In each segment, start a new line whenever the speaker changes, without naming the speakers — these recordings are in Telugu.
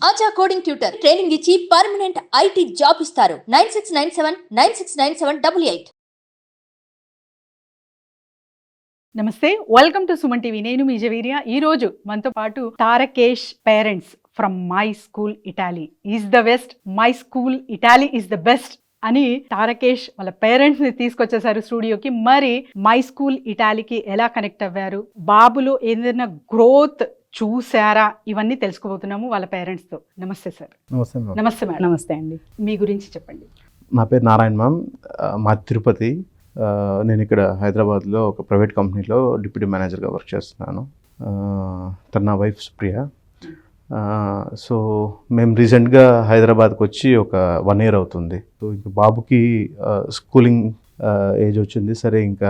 ఆచా కోడింగ్ ట్యూటర్ ట్రైనింగ్ ఇచ్చి పర్మనెంట్ ఐటీ జాబ్ ఇస్తారు. 9697969788.
నమస్తే, వెల్కమ్ టు సుమన్ టీవీ. నేను మీ జవీరియా. ఈ రోజు మనతో పాటు Tarakesh parents from my school Italy is the best, my school Italy is the best అని తారకేష్ వాళ్ళ పేరెంట్స్ ని తీసుకొచ్చేసారు స్టూడియోకి. మరి మై స్కూల్ ఇటాలీకి ఎలా కనెక్ట్ అవ్వారు, బాబులో ఏదైనా గ్రోత్ చూసారా, ఇవన్నీ తెలుసుకోబోతున్నాము వాళ్ళ పేరెంట్స్ తో. నమస్తే సార్.
నమస్తే
నమస్తే మేడం.
నమస్తే అండి.
మీ గురించి చెప్పండి.
నా పేరు నారాయణ మ్యామ్, మా తిరుపతి. నేను ఇక్కడ హైదరాబాద్లో ఒక ప్రైవేట్ కంపెనీలో డిప్యూటీ మేనేజర్గా వర్క్ చేస్తున్నాను. తన నా వైఫ్ సుప్రియ. సో మేము రీసెంట్గా హైదరాబాద్కి వచ్చి ఒక 1 year అవుతుంది. సో ఇంకా బాబుకి స్కూలింగ్ ఏజ్ వచ్చింది. సరే ఇంకా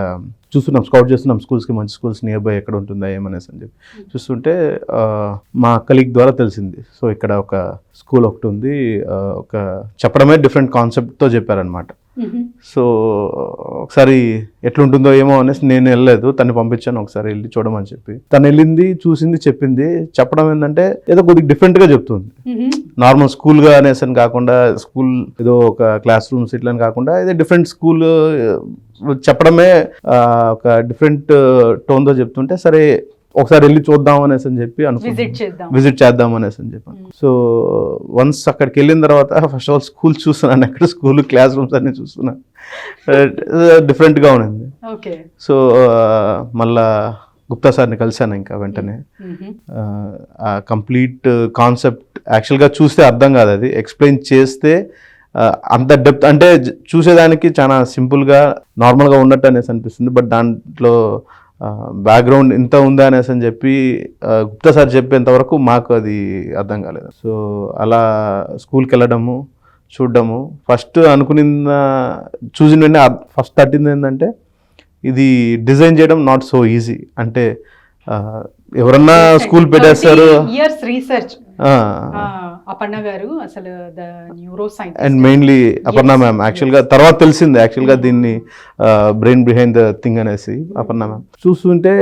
చూస్తున్నాం, స్కౌట్ చేస్తున్నాం స్కూల్స్కి, మంచి స్కూల్స్ నియర్ బై ఎక్కడ ఉంటుందా ఏమనేసి అని చెప్పి చూస్తుంటే మా కలీగ్ ద్వారా తెలిసింది. సో ఇక్కడ ఒక స్కూల్ ఒకటి ఉంది, ఒక చెప్పడమే డిఫరెంట్ కాన్సెప్ట్తో చెప్పారనమాట. సో ఒకసారి ఎట్లుంటుందో ఏమో అనేసి నేను వెళ్ళలేదు, తను పంపించాను ఒకసారి వెళ్ళి చూడమని చెప్పి. తను వెళ్ళింది, చూసింది, చెప్పింది. చెప్పడం ఏంటంటే ఏదో కొద్దిగా డిఫరెంట్గా చెప్తుంది. నార్మల్ స్కూల్గా అనేసి అని కాకుండా, స్కూల్ ఏదో ఒక క్లాస్ రూమ్స్ ఇట్లని కాకుండా ఏదో డిఫరెంట్ స్కూల్ చెప్పడమే ఒక డిఫరెంట్ టోన్తో చెప్తుంటే సరే ఒకసారి వెళ్ళి చూద్దాం అనేసి అని చెప్పి విజిట్ చేద్దాం అనేసి అని చెప్పాను. సో వన్స్ అక్కడికి వెళ్ళిన తర్వాత ఫస్ట్ ఆఫ్ ఆల్ స్కూల్ చూస్తున్నాను, ఎక్కడ స్కూల్ క్లాస్ రూమ్స్ అన్ని చూస్తున్నాను, డిఫరెంట్గా ఉన్నింది. సో మళ్ళా గుప్తా సార్ని కలిశాను ఇంకా వెంటనే. ఆ కంప్లీట్ కాన్సెప్ట్ యాక్చువల్గా చూస్తే అర్థం కాదు, అది ఎక్స్ప్లెయిన్ చేస్తే అంత డెప్త్ అంటే చూసేదానికి చాలా సింపుల్గా నార్మల్గా ఉన్నట్టు అనేసి అనిపిస్తుంది. బట్ దాంట్లో బ్యాక్గ్రౌండ్ ఇంత ఉందా అనేసి అని చెప్పి గుప్తా సార్ చెప్పేంత వరకు మాకు అది అర్థం కాలేదు. సో అలా స్కూల్కి వెళ్ళడము, చూడడము, ఫస్ట్ చూసిన వెంటనే ఫస్ట్ తట్టింది ఏంటంటే ఇది డిజైన్ చేయడం నాట్ సో ఈజీ. అంటే ఎవరన్నా స్కూల్ పెట్టేస్తారు.
అపర్ణ గారు అసలు neuro science
and mainly Aparna ma'am యాక్చువల్గా తర్వాత తెలిసింది యాక్చువల్గా దీన్ని బ్రెయిన్ బిహైండ్ ద థింగ్ అనేసి అపర్ణ మ్యామ్ చూస్తుంటే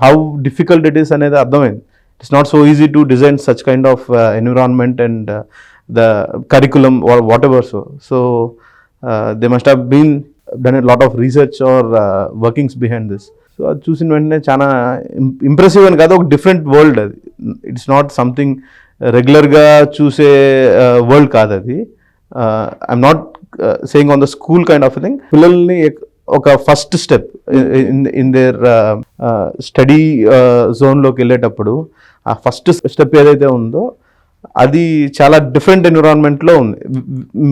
హౌ డిఫికల్ట్ ఇట్ ఈస్ అనేది అర్థమైంది. It's not so easy to design such kind of environment and the curriculum whatever. So they must have been done a lot of research or workings behind this. So అది చూసిన వెంటనే చాలా ఇంప్రెసివ్ అని కాదు, ఒక డిఫరెంట్ వరల్డ్ అది. ఇట్స్ నాట్ సంథింగ్ రెగ్యులర్గా చూసే వరల్డ్ కాదు అది. I'm not saying on the school kind of thing. పిల్లల్ని ఒక first step in their study జోన్లోకి వెళ్ళేటప్పుడు ఆ ఫస్ట్ స్టెప్ ఏదైతే ఉందో అది చాలా డిఫరెంట్ ఎన్విరాన్మెంట్లో ఉంది.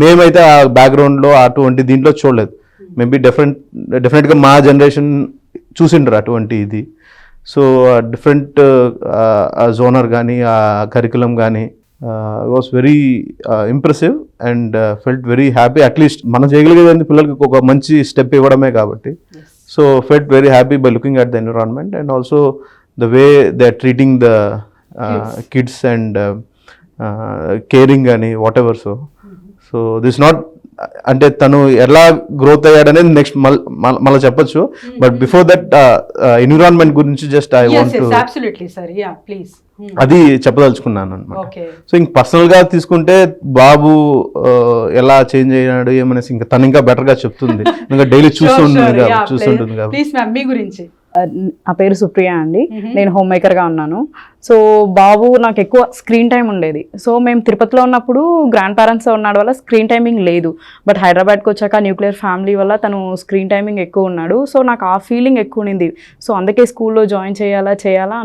మేమైతే ఆ బ్యాక్గ్రౌండ్లో అటువంటి దీంట్లో చూడలేదు. మేబీ డెఫినెట్గా మా జనరేషన్ చూసిండ్రు అటువంటి ఇది. సో డిఫరెంట్ జోనర్ కానీ ఆ కరికులం కానీ was very impressive and felt very happy. At least మనం చేయగలిగేది పిల్లలకి ఒక మంచి స్టెప్ ఇవ్వడమే కాబట్టి. So felt very happy by looking at the environment and also the way they are treating the kids and caring అని whatever. So this not అంటే తను ఎలా గ్రోత్ అయ్యాడనేది నెక్స్ట్ మళ్ళీ చెప్పొచ్చు. బట్ బిఫోర్ దట్ ఎన్విరాన్మెంట్ గురించి జస్ట్ ఐ వాంట్ టు అది చెప్పదలుచుకున్నాను అనమాట. సో ఇంక పర్సనల్గా తీసుకుంటే బాబు ఎలా చేంజ్ అయ్యాడు ఏమనేసి ఇంకా తను ఇంకా బెటర్గా చెప్తుంది, ఇంకా డైలీ చూస్తుంటుంది
కాబట్టి.
నా పేరు సుప్రియ అండి. నేను హోమ్ మేకర్గా ఉన్నాను. సో బాబు నాకు ఎక్కువ స్క్రీన్ టైం ఉండేది. సో మేము తిరుపతిలో ఉన్నప్పుడు గ్రాండ్ పేరెంట్స్ ఉన్నాడు వల్ల స్క్రీన్ టైమింగ్ లేదు. బట్ హైదరాబాద్కి వచ్చాక న్యూక్లియర్ ఫ్యామిలీ వల్ల తను స్క్రీన్ టైమింగ్ ఎక్కువ ఉన్నాడు. సో నాకు ఆ ఫీలింగ్ ఎక్కువ ఉండింది. సో అందుకే స్కూల్లో జాయిన్ చేయాలా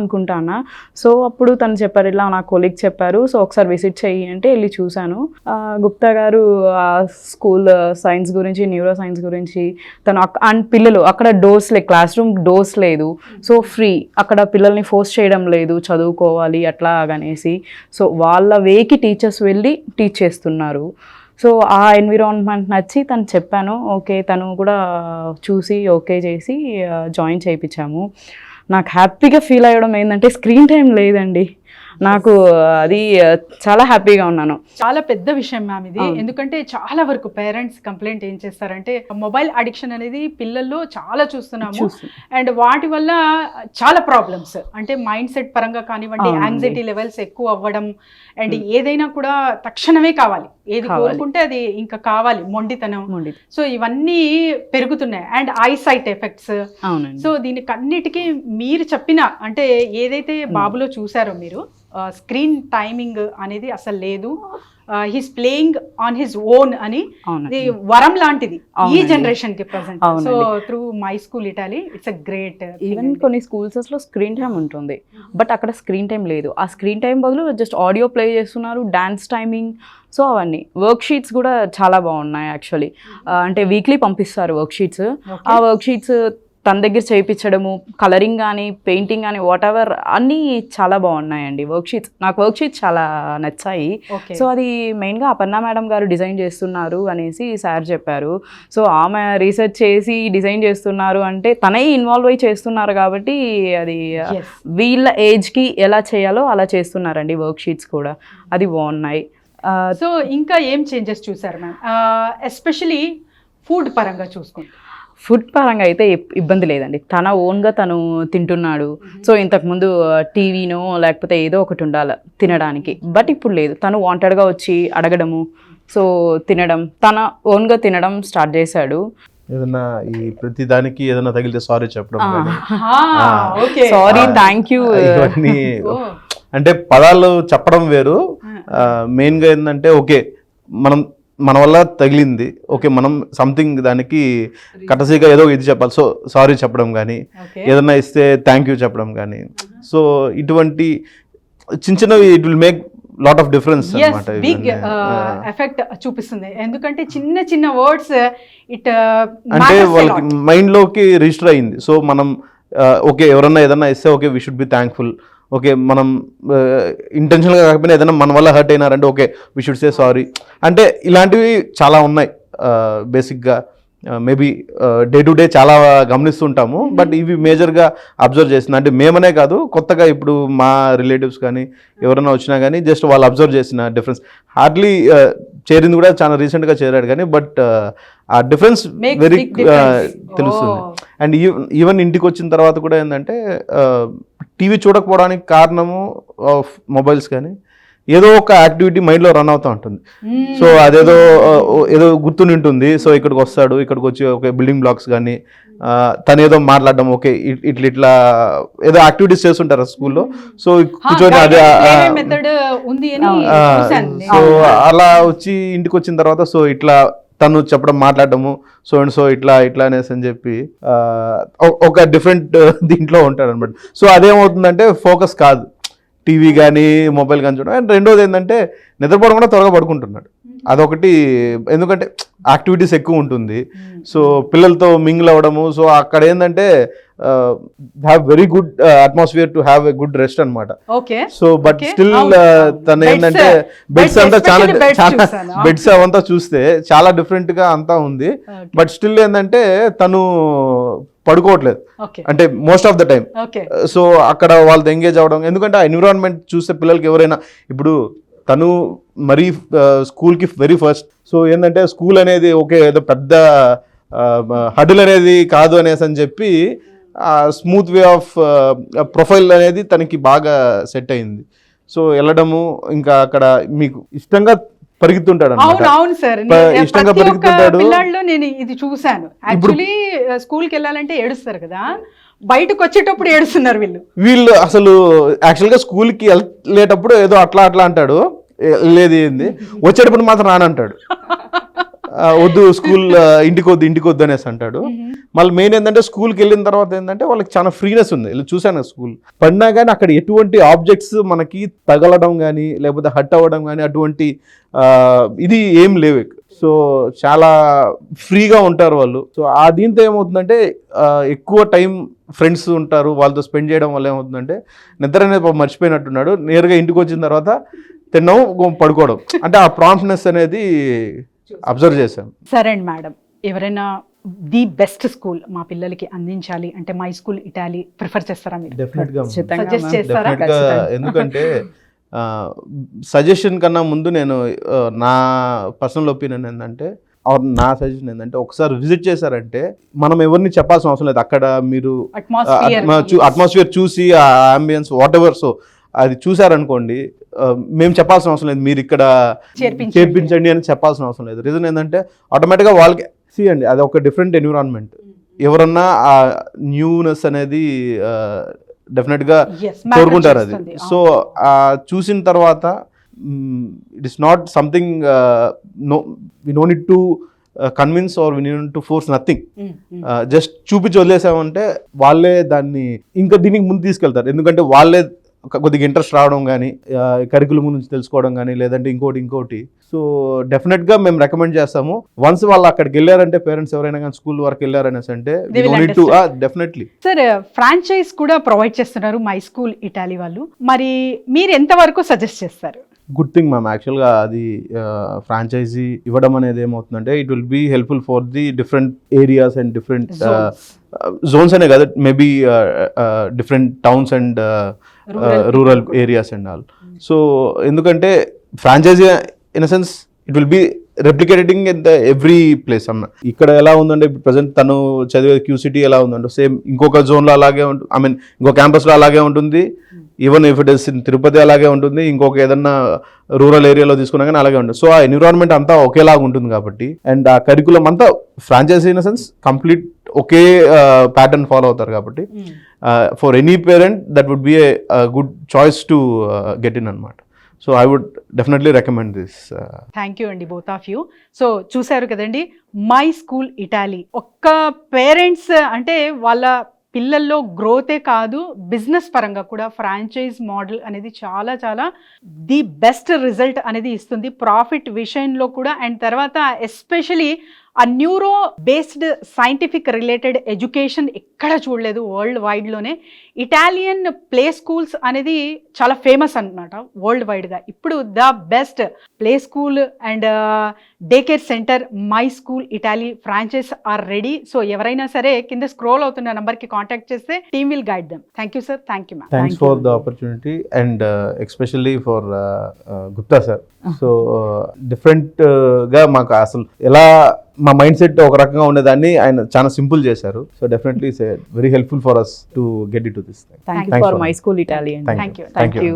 అనుకుంటాను. సో అప్పుడు తను చెప్పారు, ఇలా నా కొలీగ్ చెప్పారు, సో ఒకసారి విజిట్ చెయ్యి అంటే వెళ్ళి చూశాను. గుప్తా గారు స్కూల్ సైన్స్ గురించి, న్యూరో సైన్స్ గురించి తను అండ్ పిల్లలు అక్కడ డోర్స్ లేదు, క్లాస్ రూమ్ డోర్స్ లేదు. సో ఫ్రీ, అక్కడ పిల్లల్ని ఫోర్స్ చేయడం లేదు చదువుకోవాలి అట్లా అనేసి. సో వాళ్ళ వేకి టీచర్స్ వెళ్ళి టీచ్ చేస్తున్నారు. సో ఆ ఎన్విరాన్మెంట్ నచ్చి తను చెప్పాను. ఓకే, తను కూడా చూసి ఓకే చేసి జాయిన్ చేయించాము. నాకు హ్యాపీగా ఫీల్ అయ్యడం ఏంటంటే స్క్రీన్ టైం లేదండి. నాకు అది చాలా హ్యాపీగా ఉన్నాను.
చాలా పెద్ద విషయం మ్యామ్ ఇది. ఎందుకంటే చాలా వరకు పేరెంట్స్ కంప్లైంట్ ఏం చేస్తారంటే మొబైల్ అడిక్షన్ అనేది పిల్లల్లో చాలా చూస్తున్నాము. అండ్ వాటి వల్ల చాలా ప్రాబ్లమ్స్ అంటే మైండ్ సెట్ పరంగా కానివ్వండి, యాంగ్జైటీ లెవెల్స్ ఎక్కువ అవ్వడం, అండ్ ఏదైనా కూడా తక్షణమే కావాలి, ఏది
కావాలి.
కోరుకుంటే అది ఇంకా కావాలి, మొండితనం.
ఉండి.
సో ఇవన్నీ పెరుగుతున్నాయి అండ్ ఐసైట్ ఎఫెక్ట్స్.
అవునండి.
సో దీనికి అన్నిటికీ మీరు చెప్పిన అంటే ఏదైతే బాబులో చూసారో మీరు స్క్రీన్ టైమింగ్ అనేది అసలు లేదు, he's playing on his own అని,
అవునండి.
ఇది వరం లాంటిది ఈ
అవునండి.
జనరేషన్ కి ప్రెసెంట్. సో
అవునండి.
Through my school Italy it's a great.
Even కొన్ని స్కూల్స్ లో స్క్రీన్ టైం ఉంటుంది, బట్ అక్కడ స్క్రీన్ టైం లేదు. ఆ స్క్రీన్ టైం బదులు జస్ట్ ఆడియో ప్లే చేస్తున్నారు, డాన్స్ టైమింగ్. సో అవన్నీ వర్క్ షీట్స్ కూడా చాలా బాగున్నాయి యాక్చువల్లీ. అంటే వీక్లీ పంపిస్తారు వర్క్ షీట్స్. ఆ వర్క్ షీట్స్ తన దగ్గర చేయించడము, కలరింగ్ కానీ పెయింటింగ్ కానీ వాట్ ఎవర్ అన్నీ చాలా బాగున్నాయండి వర్క్ షీట్స్. నాకు వర్క్ షీట్స్ చాలా నచ్చాయి. సో అది మెయిన్గా అపర్ణ మేడం గారు డిజైన్ చేస్తున్నారు అనేసి సార్ చెప్పారు. సో ఆమె రీసెర్చ్ చేసి డిజైన్ చేస్తున్నారు అంటే తనే ఇన్వాల్వ్ అయ్యి చేస్తున్నారు కాబట్టి అది వీళ్ళ ఏజ్కి ఎలా చేయాలో అలా చేస్తున్నారండి వర్క్ షీట్స్ కూడా. అది బాగున్నాయి.
సో ఇంకా ఏం చేంజెస్ చూసారు మ్యామ్, ఎస్పెషలీ ఫుడ్ పరంగా చూసుకుంటే?
ఫుడ్ పరంగా అయితే ఇబ్బంది లేదండి, తన ఓన్గా తను తింటున్నాడు. సో ఇంతకుముందు టీవీనో లేకపోతే ఏదో ఒకటి ఉండాలి తినడానికి, బట్ ఇప్పుడు లేదు. తను వాంటెడ్గా వచ్చి అడగడము, సో తినడం, తన ఓన్గా తినడం స్టార్ట్ చేశాడు.
ఏదన్నా ఈ ప్రతి దానికి ఏదైనా తగిలితే సారీ చెప్పడం కానీ,
సారీ, థ్యాంక్ యూ,
ఇవన్నీ అంటే పదాలు చెప్పడం వేరు. మెయిన్గా ఏంటంటే ఓకే మనం మన వల్ల తగిలింది, ఓకే మనం సంథింగ్ దానికి కటసీగా ఏదో ఇది చెప్పాలి, సో సారీ చెప్పడం కానీ, ఏదన్నా ఇస్తే థ్యాంక్ యూ చెప్పడం కానీ, సో ఇటువంటి చిన్న చిన్నవి it will make lot of difference అన్నమాట.
బిగ్ ఎఫెక్ట్ చూపిస్తుంది, ఎందుకంటే చిన్న చిన్న వర్డ్స్ ఇట్
అంటే వాళ్ళకి మైండ్ లోకి రిజిస్టర్ అయింది. సో మనం ఓకే ఎవరన్నా ఏదన్నా ఇస్తే okay we should be thankful, okay మనం ఇంటెన్షనల్గా కాకపోయినా ఏదైనా మన వల్ల హర్ట్ అయినారంటే okay we should say sorry. అంటే ఇలాంటివి చాలా ఉన్నాయి బేసిక్గా. మేబీ డే టు డే చాలా గమనిస్తుంటాము, బట్ ఇవి మేజర్గా అబ్జర్వ్ చేసిన, అంటే మేమనే కాదు కొత్తగా ఇప్పుడు మా రిలేటివ్స్ కానీ ఎవరైనా వచ్చినా కానీ జస్ట్ వాళ్ళు అబ్జర్వ్ చేసిన డిఫరెన్స్. హార్డ్లీ చేరింది కూడా చాలా రీసెంట్గా చేరాడు కానీ, బట్ ఆ డిఫరెన్స్ వెరీ తెలుస్తుంది. అండ్ ఈవెన్ ఇంటికి వచ్చిన తర్వాత కూడా ఏంటంటే టీవీ చూడకపోవడానికి కారణము ఆఫ్ మొబైల్స్ కానీ ఏదో ఒక యాక్టివిటీ మైండ్లో రన్ అవుతూ ఉంటుంది. సో అదేదో ఏదో గుర్తుంటుంది. సో ఇక్కడికి వస్తాడు, ఇక్కడికి వచ్చి ఒక బిల్డింగ్ బ్లాక్స్ కానీ తను ఏదో మాట్లాడడం, ఓకే ఇట్లా ఏదో యాక్టివిటీస్ చేస్తుంటారు స్కూల్లో. సో కూర్చొని అదే సో అలా వచ్చి ఇంటికి వచ్చిన తర్వాత సో ఇట్లా తను చెప్పడం మాట్లాడటము, సో అండ్ సో ఇట్లా అనేసి అని చెప్పి ఒక డిఫరెంట్ దీంట్లో ఉంటాడు అనమాట. సో అదేమవుతుందంటే ఫోకస్ కాదు టీవీ కానీ మొబైల్ కానీ చూడడం. అండ్ రెండోది ఏంటంటే నిద్రపోవడం కూడా త్వరగా పడుకుంటున్నాడు. అదొకటి, ఎందుకంటే యాక్టివిటీస్ ఎక్కువ ఉంటుంది. సో పిల్లలతో మింగిల్ అవ్వడము, సో అక్కడ ఏంటంటే have very good atmosphere to have a good rest అనమాట. సో బట్ స్టిల్ తను ఏంటంటే బెడ్స్ అంతా చాలా బెడ్స్ అవంతా చూస్తే చాలా డిఫరెంట్ గా అంతా ఉంది. బట్ స్టిల్ ఏంటంటే తను పడుకోవట్లేదు అంటే most of the time. So అక్కడ వాళ్ళతో ఎంగేజ్ అవ్వడం, ఎందుకంటే ఆ ఎన్విరాన్మెంట్ చూస్తే పిల్లలకి ఎవరైనా ఇప్పుడు తను మరీ స్కూల్కి వెరీ ఫస్ట్. సో ఏంటంటే స్కూల్ అనేది ఓకే ఏదో పెద్ద హడిల్ అనేది కాదు అనేసి అని చెప్పి స్మూత్ వే ఆఫ్ ప్రొఫైల్ అనేది తనకి బాగా సెట్ అయింది. సో వెళ్ళడము ఇంకా అక్కడ మీకు ఇష్టంగా పరిగెత్తుంటాడు అన్నమాట.
అవును సార్,
ఇష్టంగా పరిగెత్తుంటాడు.
పిల్లల్లో నేను ఇది చూసాను. యాక్చువల్లీ స్కూల్కి వెళ్ళాలంటే ఏడుస్తారు కదా, బయటకు వచ్చేటప్పుడు ఏడుస్తున్నారు వీళ్ళు
అసలు యాక్చువల్గా స్కూల్కి వెళ్ళేటప్పుడు ఏదో అట్లా అంటాడు, లేదు ఏంది, వచ్చేటప్పుడు మాత్రం రానంటాడు, వద్దు స్కూల్ ఇంటికి వద్దు అనేసి అంటాడు. మళ్ళీ మెయిన్ ఏంటంటే స్కూల్కి వెళ్ళిన తర్వాత ఏంటంటే వాళ్ళకి చాలా ఫ్రీనెస్ ఉంది. ఇలా చూసాను స్కూల్ పడినా కానీ అక్కడ ఎటువంటి ఆబ్జెక్ట్స్ మనకి తగలడం కానీ లేకపోతే హట్ అవ్వడం కానీ అటువంటి ఇది ఏం లేవు. సో చాలా ఫ్రీగా ఉంటారు వాళ్ళు. సో ఆ దీంతో ఏమవుతుందంటే ఎక్కువ టైం ఫ్రెండ్స్ ఉంటారు, వాళ్ళతో స్పెండ్ చేయడం వల్ల ఏమవుతుందంటే నిద్ర అనేది మర్చిపోయినట్టున్నాడు. నేరుగా ఇంటికి వచ్చిన తర్వాత తిన్నాం పడుకోవడం, అంటే ఆ ప్రాంప్ట్నెస్ అనేది అబ్జర్వ్ చేశాం.
సరే అండి మేడం, ఎవరైనా ది బెస్ట్ స్కూల్ మా పిల్లలకి అందించాలి అంటే మై స్కూల్ ఇటాలీ ప్రిఫర్ చేస్తారా మీరు? సజెస్ట్ చేస్తారా?
ఎందుకంటే సజెషన్ కన్నా ముందు నేను నా పర్సనల్ ఒపీనియన్ ఏంటంటే, నా సజెషన్ ఏంటంటే ఒకసారి విజిట్ చేశారంటే మనం ఎవరిని చెప్పాల్సిన అవసరం లేదు. అక్కడ మీరు అట్మాస్ఫియర్ చూసి ఆ అంబియన్స్ వాట్ ఎవర్, సో అది చూసారనుకోండి మేము చెప్పాల్సిన అవసరం లేదు, మీరు ఇక్కడ చేర్పించండి అని చెప్పాల్సిన అవసరం లేదు. రీజన్ ఏంటంటే ఆటోమేటిక్గా వాళ్ళకి అండి అది ఒక డిఫరెంట్ ఎన్విరాన్మెంట్. ఎవరన్నా ఆ న్యూనెస్ అనేది డెఫినెట్గా కోరుకుంటారు అది. సో చూసిన తర్వాత it is not something we no need to convince or we need to force nothing. Just చూపించి వదిలేసామంటే వాళ్ళే దాన్ని ఇంకా దీనికి ముందు తీసుకెళ్తారు. ఎందుకంటే వాళ్ళే కొద్దిగా ఇంట్రెస్ట్ రావడం కానీ, కరికులం గురించి తెలుసుకోవడం కానీ, లేదంటే ఇంకోటి. సో డెఫినెట్గా మేము రికమెండ్ చేస్తాము. వన్స్ వాళ్ళు అక్కడికి వెళ్ళారంటే, పేరెంట్స్ ఎవరైనా కానీ స్కూల్ వరకు వెళ్ళారనేసి అంటే డెఫినెట్లీ.
సార్ ఫ్రాంచైజ్ కూడా ప్రొవైడ్ చేస్తున్నారు మై స్కూల్ ఇటాలీ వాళ్ళు, మరి మీరు ఎంతవరకు సజెస్ట్ చేస్తారు?
Good thing ma'am. యాక్చువల్గా అది ఫ్రాంచైజీ ఇవ్వడం అనేది ఏమవుతుందంటే it will be helpful for the different areas and different zones అనే కదా, maybe different towns and rural areas and all. So ఎందుకంటే franchise in a sense it will be replicating in the every place. అన్న ఇక్కడ ఎలా ఉందంటే ఇప్పుడు ప్రజెంట్ తను చదివే క్యూసిటీ ఎలా ఉందంటే సేమ్ ఇంకొక జోన్లో అలాగే ఉంటుంది, ఐ మీన్ ఇంకో క్యాంపస్లో అలాగే ఉంటుంది. Even if it is in Tirupati అలాగే ఉంటుంది, ఇంకొక ఏదన్నా రూరల్ ఏరియాలో తీసుకున్నా కానీ అలాగే ఉంటుంది. సో ఆ ఎన్విరాన్మెంట్ అంతా ఒకేలాగా ఉంటుంది కాబట్టి, అండ్ ఆ కరికులం అంతా ఫ్రాంచైజీ ఇన్ సెన్స్ కంప్లీట్ ఒకే ప్యాటర్న్ ఫాలో అవుతారు కాబట్టి for any parent that would be a good choice to get in అనమాట. So I would definitely recommend this.
Thank you అండి బోత్ ఆఫ్ యూ. సో చూశారు కదండి మై స్కూల్ ఇటాలీ. ఒక్క పేరెంట్స్ అంటే వాళ్ళ పిల్లల్లో గ్రోతే కాదు, బిజినెస్ పరంగా కూడా ఫ్రాంచైజ్ మోడల్ అనేది చాలా చాలా ది బెస్ట్ రిజల్ట్ అనేది ఇస్తుంది ప్రాఫిట్ విషయంలో కూడా. అండ్ తర్వాత ఎస్పెషలీ ఆ neuro based scientific related education ఎక్కడ చూడలేదు వరల్డ్ వైడ్లోనే. ఇటాలియన్ ప్లే స్కూల్స్ అనేది చాలా ఫేమస్ అన్నమాట వరల్డ్ వైడ్గా. ఇప్పుడు the best play school and day care centre my school Italy franchise are ready. So ఎవరైనా సరే కింద స్క్రోల్ అవుతున్న నెంబర్కి కాంటాక్ట్ చేస్తే team will guide them. Thank you sir. Thank you ma'am.
Thanks for the opportunity and especially for Gupta sir. So డిఫరెంట్గా మాకు అసలు ఎలా మా మైండ్ సెట్ ఒక రకంగా ఉండేదాన్ని ఆయన చాలా సింపుల్ చేశారు. So definitely it's very helpful for us to get it to this.
Thank you for my school Italy.
Thank you.
Thank you.